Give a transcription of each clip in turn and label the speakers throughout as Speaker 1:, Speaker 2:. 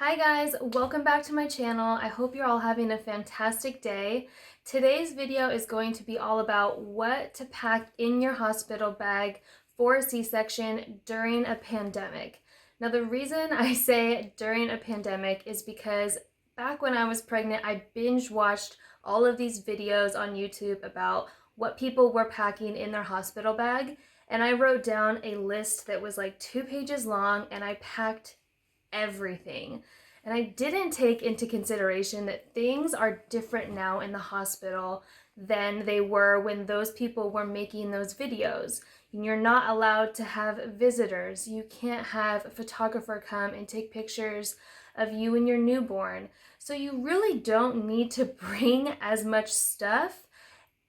Speaker 1: Hi guys, welcome back to my channel. I hope you're all having a fantastic day. Today's video is going to be all about what to pack in your hospital bag for a C-section during a pandemic. Now the reason I say during a pandemic is because back when I was pregnant, I binge watched all of these videos on YouTube about what people were packing in their hospital bag, and I wrote down a list that was like 2 pages long, and I packed everything. And I didn't take into consideration that things are different now in the hospital than they were when those people were making those videos. You're not allowed to have visitors. You can't have a photographer come and take pictures of you and your newborn. So you really don't need to bring as much stuff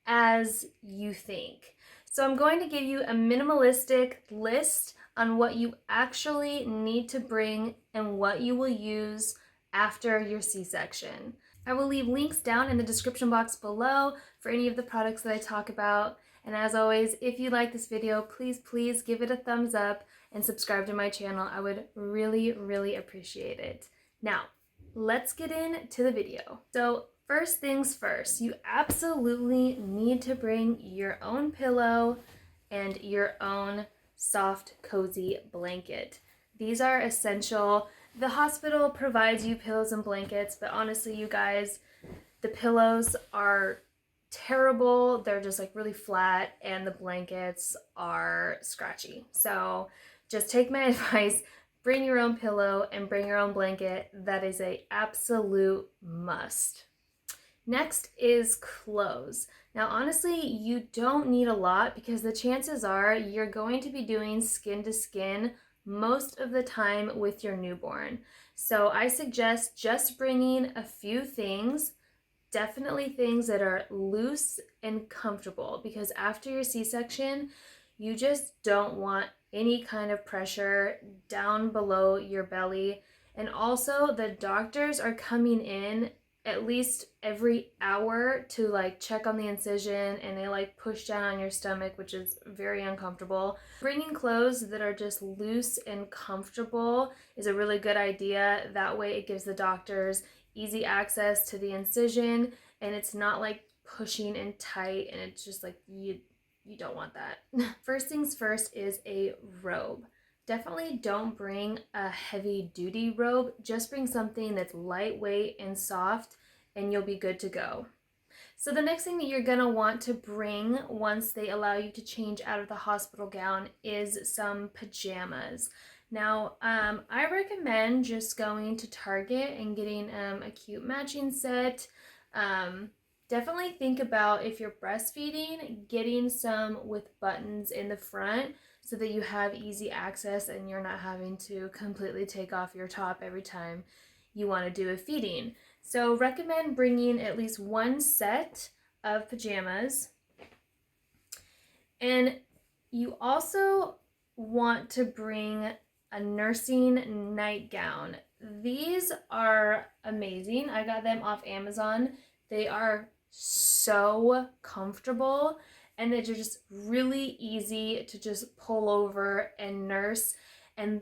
Speaker 1: as you think. So I'm going to give you a minimalistic list on what you actually need to bring and what you will use after your C-section. I will leave links down in the description box below for any of the products that I talk about. And as always, if you like this video, please give it a thumbs up and subscribe to my channel. I would really appreciate it. Now, let's get into the video. So first things first, you absolutely need to bring your own pillow and your own soft, cozy blanket. These are essential. The hospital provides you pillows and blankets, but honestly, you guys, the pillows are terrible. They're just like really flat, and the blankets are scratchy. So just take my advice, bring your own pillow and bring your own blanket. That is an absolute must. Next is clothes. Now, honestly, you don't need a lot because the chances are you're going to be doing skin to skin most of the time with your newborn. So I suggest just bringing a few things, definitely things that are loose and comfortable, because after your C-section, you just don't want any kind of pressure down below your belly. And also, the doctors are coming in at least every hour to like check on the incision, and they like push down on your stomach, which is very uncomfortable. Bringing clothes that are just loose and comfortable is a really good idea. That way it gives the doctors easy access to the incision, and it's not like pushing and tight, and it's just like you don't want that. First things first is a robe. Definitely don't bring a heavy duty robe. Just bring something that's lightweight and soft, and you'll be good to go. So the next thing that you're gonna want to bring once they allow you to change out of the hospital gown is some pajamas. Now, I recommend just going to Target and getting a cute matching set. Definitely think about, if you're breastfeeding, getting some with buttons in the front so that you have easy access and you're not having to completely take off your top every time you want to do a feeding. So recommend bringing at least one set of pajamas. And you also want to bring a nursing nightgown. These are amazing. I got them off Amazon. They are so comfortable, and they're just really easy to just pull over and nurse. And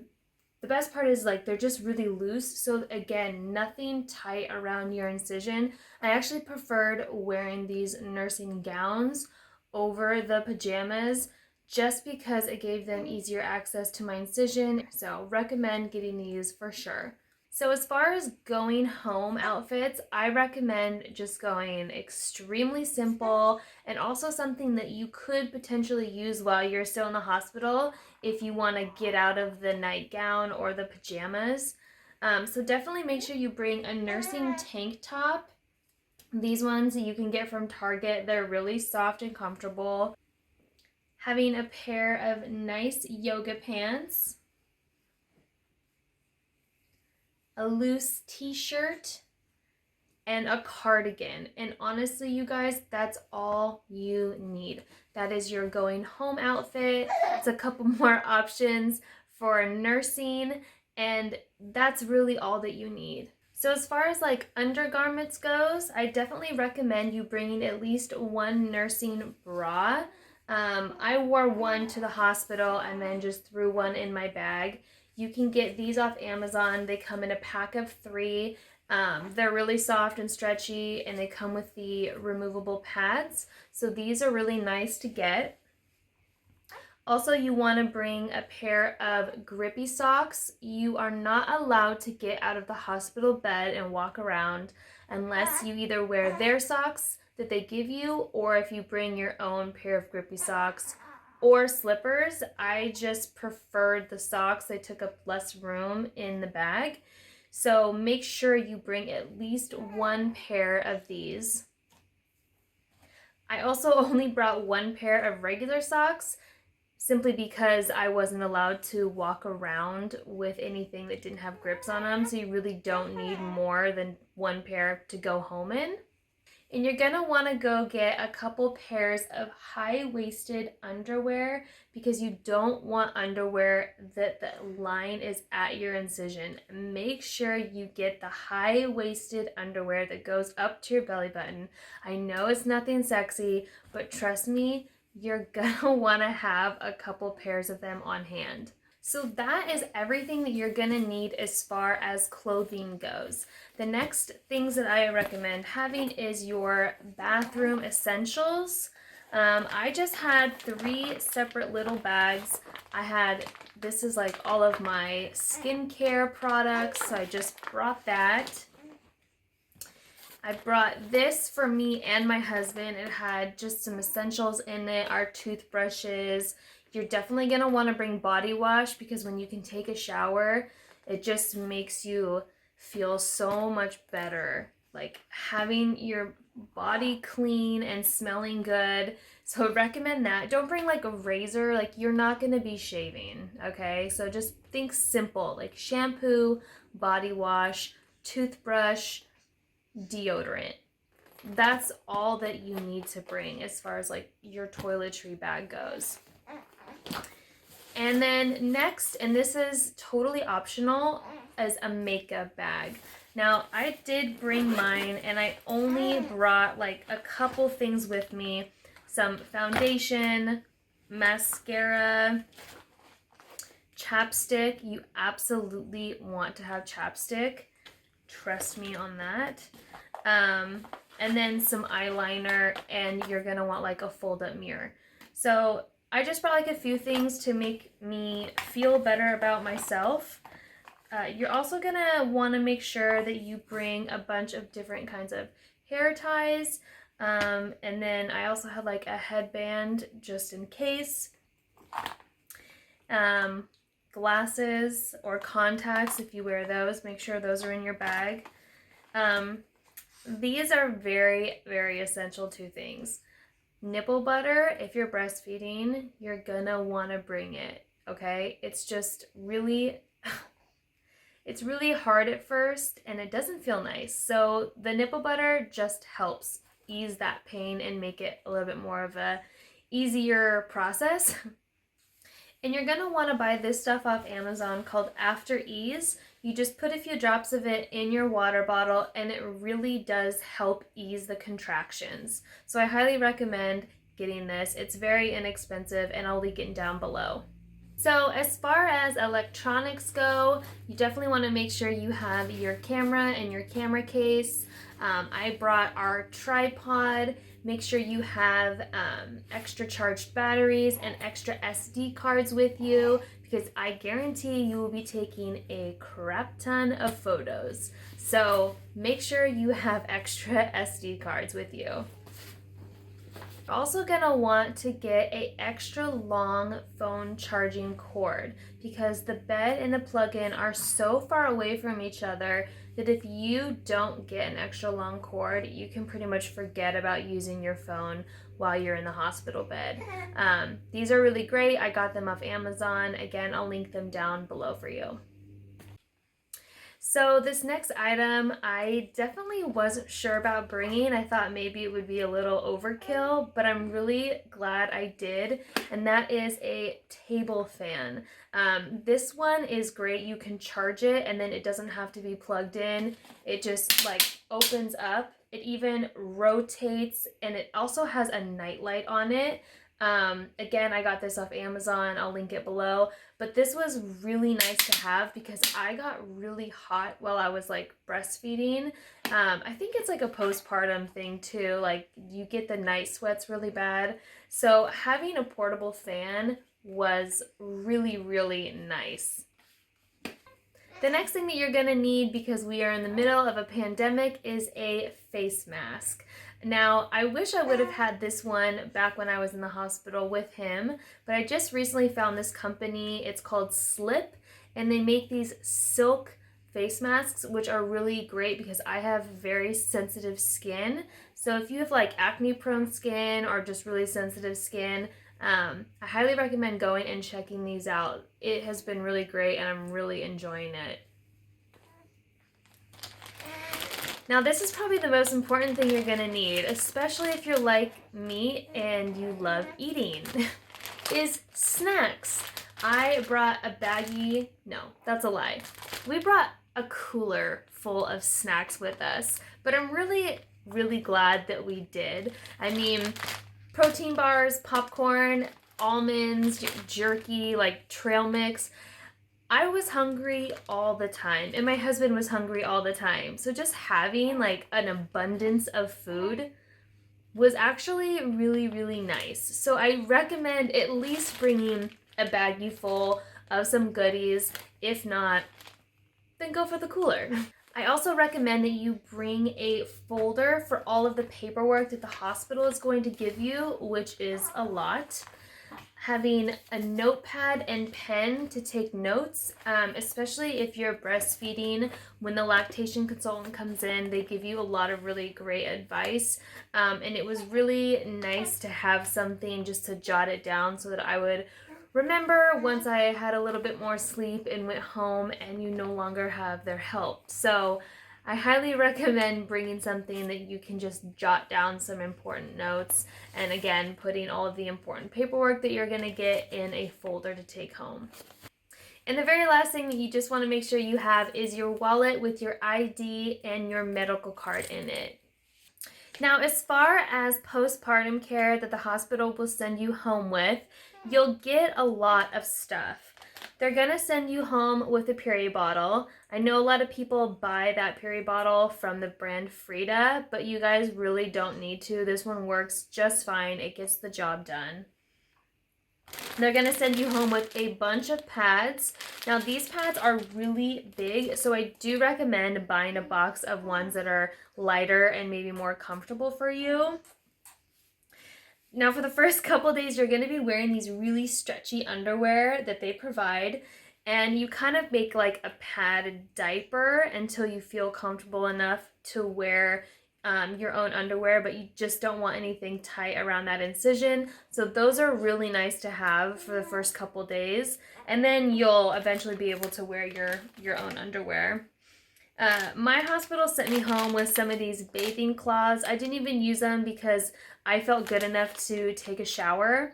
Speaker 1: the best part is, like, they're just really loose, so again, nothing tight around your incision. I actually preferred wearing these nursing gowns over the pajamas just because it gave them easier access to my incision. So recommend getting these for sure. So as far as going home outfits, I recommend just going extremely simple, and also something that you could potentially use while you're still in the hospital if you want to get out of the nightgown or the pajamas. So definitely make sure you bring a nursing tank top. These ones you can get from Target. They're really soft and comfortable. Having a pair of nice yoga pants, a loose t-shirt, and a cardigan. And honestly, you guys, that's all you need. That is your going home outfit. It's a couple more options for nursing, and that's really all that you need. So as far as like undergarments goes, I definitely recommend you bringing at least one nursing bra. I wore one to the hospital and then just threw one in my bag. You can get these off Amazon. They come in a pack of 3. They're really soft and stretchy, and they come with the removable pads. So these are really nice to get. Also, you want to bring a pair of grippy socks. You are not allowed to get out of the hospital bed and walk around unless you either wear their socks that they give you, or if you bring your own pair of grippy socks or slippers. I just preferred the socks. They took up less room in the bag. So make sure you bring at least 1 pair of these. I also only brought 1 pair of regular socks, simply because I wasn't allowed to walk around with anything that didn't have grips on them. So you really don't need more than 1 pair to go home in. And you're gonna wanna go get a couple pairs of high-waisted underwear, because you don't want underwear that the line is at your incision. Make sure you get the high-waisted underwear that goes up to your belly button. I know it's nothing sexy, but trust me, you're gonna wanna have a couple pairs of them on hand. So that is everything that you're gonna need as far as clothing goes. The next things that I recommend having is your bathroom essentials. I just had 3 separate little bags. This is like all of my skincare products, so I just brought that. I brought this for me and my husband. It had just some essentials in it, our toothbrushes. You're definitely going to want to bring body wash, because when you can take a shower, it just makes you feel so much better. Like having your body clean and smelling good. So I recommend that. Don't bring like a razor. Like you're not going to be shaving, okay? So just think simple, like shampoo, body wash, toothbrush, deodorant. That's all that you need to bring as far as like your toiletry bag goes. And then next, and this is totally optional, is a makeup bag. Now I did bring mine, and I only brought like a couple things with me. Some foundation, mascara, chapstick. You absolutely want to have chapstick. Trust me on that. And then some eyeliner, and you're gonna want like a fold-up mirror. So I just brought like a few things to make me feel better about myself. You're also gonna want to make sure that you bring a bunch of different kinds of hair ties. And then I also had like a headband just in case. Glasses or contacts, if you wear those, make sure those are in your bag. These are very, very essential 2 things. Nipple butter, if you're breastfeeding, you're gonna want to bring it, okay? It's just really, it's really hard at first, and it doesn't feel nice. So the nipple butter just helps ease that pain and make it a little bit more of a easier process. And you're gonna want to buy this stuff off Amazon called After Ease. You just put a few drops of it in your water bottle, and it really does help ease the contractions. So I highly recommend getting this. It's very inexpensive, and I'll link it down below. So as far as electronics go, you definitely want to make sure you have your camera and your camera case. I brought our tripod. Make sure you have extra charged batteries and extra SD cards with you, because I guarantee you will be taking a crap ton of photos. So make sure you have extra SD cards with you. You're also gonna want to get an extra long phone charging cord, because the bed and the plug-in are so far away from each other that if you don't get an extra long cord, you can pretty much forget about using your phone while you're in the hospital bed. These are really great. I got them off Amazon. Again, I'll link them down below for you. So this next item, I definitely wasn't sure about bringing. I thought maybe it would be a little overkill, but I'm really glad I did, and that is a table fan. This one is great. You can charge it, and then it doesn't have to be plugged in. It just like opens up. It even rotates, and it also has a nightlight on it. Again, I got this off Amazon. I'll link it below. But this was really nice to have because I got really hot while I was like breastfeeding. I think it's like a postpartum thing too. Like you get the night sweats really bad. So having a portable fan was really, really nice. The next thing that you're gonna need, because we are in the middle of a pandemic, is a face mask. Now, I wish I would have had this one back when I was in the hospital with him, but I just recently found this company. It's called Slip, and they make these silk face masks, which are really great because I have very sensitive skin. So if you have like acne prone skin or just really sensitive skin, I highly recommend going and checking these out. It has been really great and I'm really enjoying it. Now this is probably the most important thing you're gonna need, especially if you're like me and you love eating, is snacks. I brought a baggie, no, that's a lie. We brought a cooler full of snacks with us, but I'm really, really glad that we did. I mean, protein bars, popcorn, almonds, jerky, like trail mix. I was hungry all the time, and my husband was hungry all the time. So just having like an abundance of food was actually really, really nice. So I recommend at least bringing a baggie full of some goodies. If not, then go for the cooler. I also recommend that you bring a folder for all of the paperwork that the hospital is going to give you, which is a lot. Having a notepad and pen to take notes, especially if you're breastfeeding. When the lactation consultant comes in, they give you a lot of really great advice, and it was really nice to have something just to jot it down so that I would remember once I had a little bit more sleep and went home and you no longer have their help. So I highly recommend bringing something that you can just jot down some important notes, and again, putting all of the important paperwork that you're gonna get in a folder to take home. And the very last thing that you just wanna make sure you have is your wallet with your ID and your medical card in it. Now, as far as postpartum care that the hospital will send you home with, you'll get a lot of stuff. They're gonna send you home with a period bottle. I know a lot of people buy that period bottle from the brand Frida, but you guys really don't need to. This one works just fine. It gets the job done. They're gonna send you home with a bunch of pads. Now these pads are really big, so I do recommend buying a box of ones that are lighter and maybe more comfortable for you. Now for the first couple days, you're gonna be wearing these really stretchy underwear that they provide, and you kind of make like a padded diaper until you feel comfortable enough to wear your own underwear, but you just don't want anything tight around that incision. So those are really nice to have for the first couple days, and then you'll eventually be able to wear your own underwear. My hospital sent me home with some of these bathing cloths. I didn't even use them because I felt good enough to take a shower,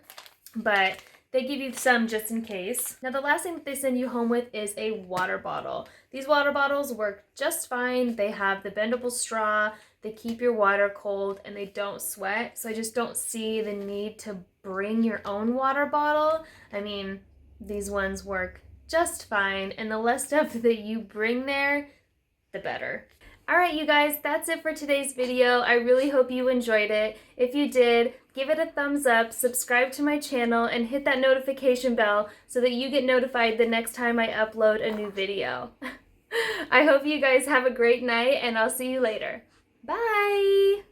Speaker 1: but they give you some just in case. Now the last thing that they send you home with is a water bottle. These water bottles work just fine. They have the bendable straw, they keep your water cold, and they don't sweat. So I just don't see the need to bring your own water bottle. I mean, these ones work just fine, and the less stuff that you bring there, the better. Alright you guys, that's it for today's video. I really hope you enjoyed it. If you did, give it a thumbs up, subscribe to my channel, and hit that notification bell so that you get notified the next time I upload a new video. I hope you guys have a great night, and I'll see you later. Bye!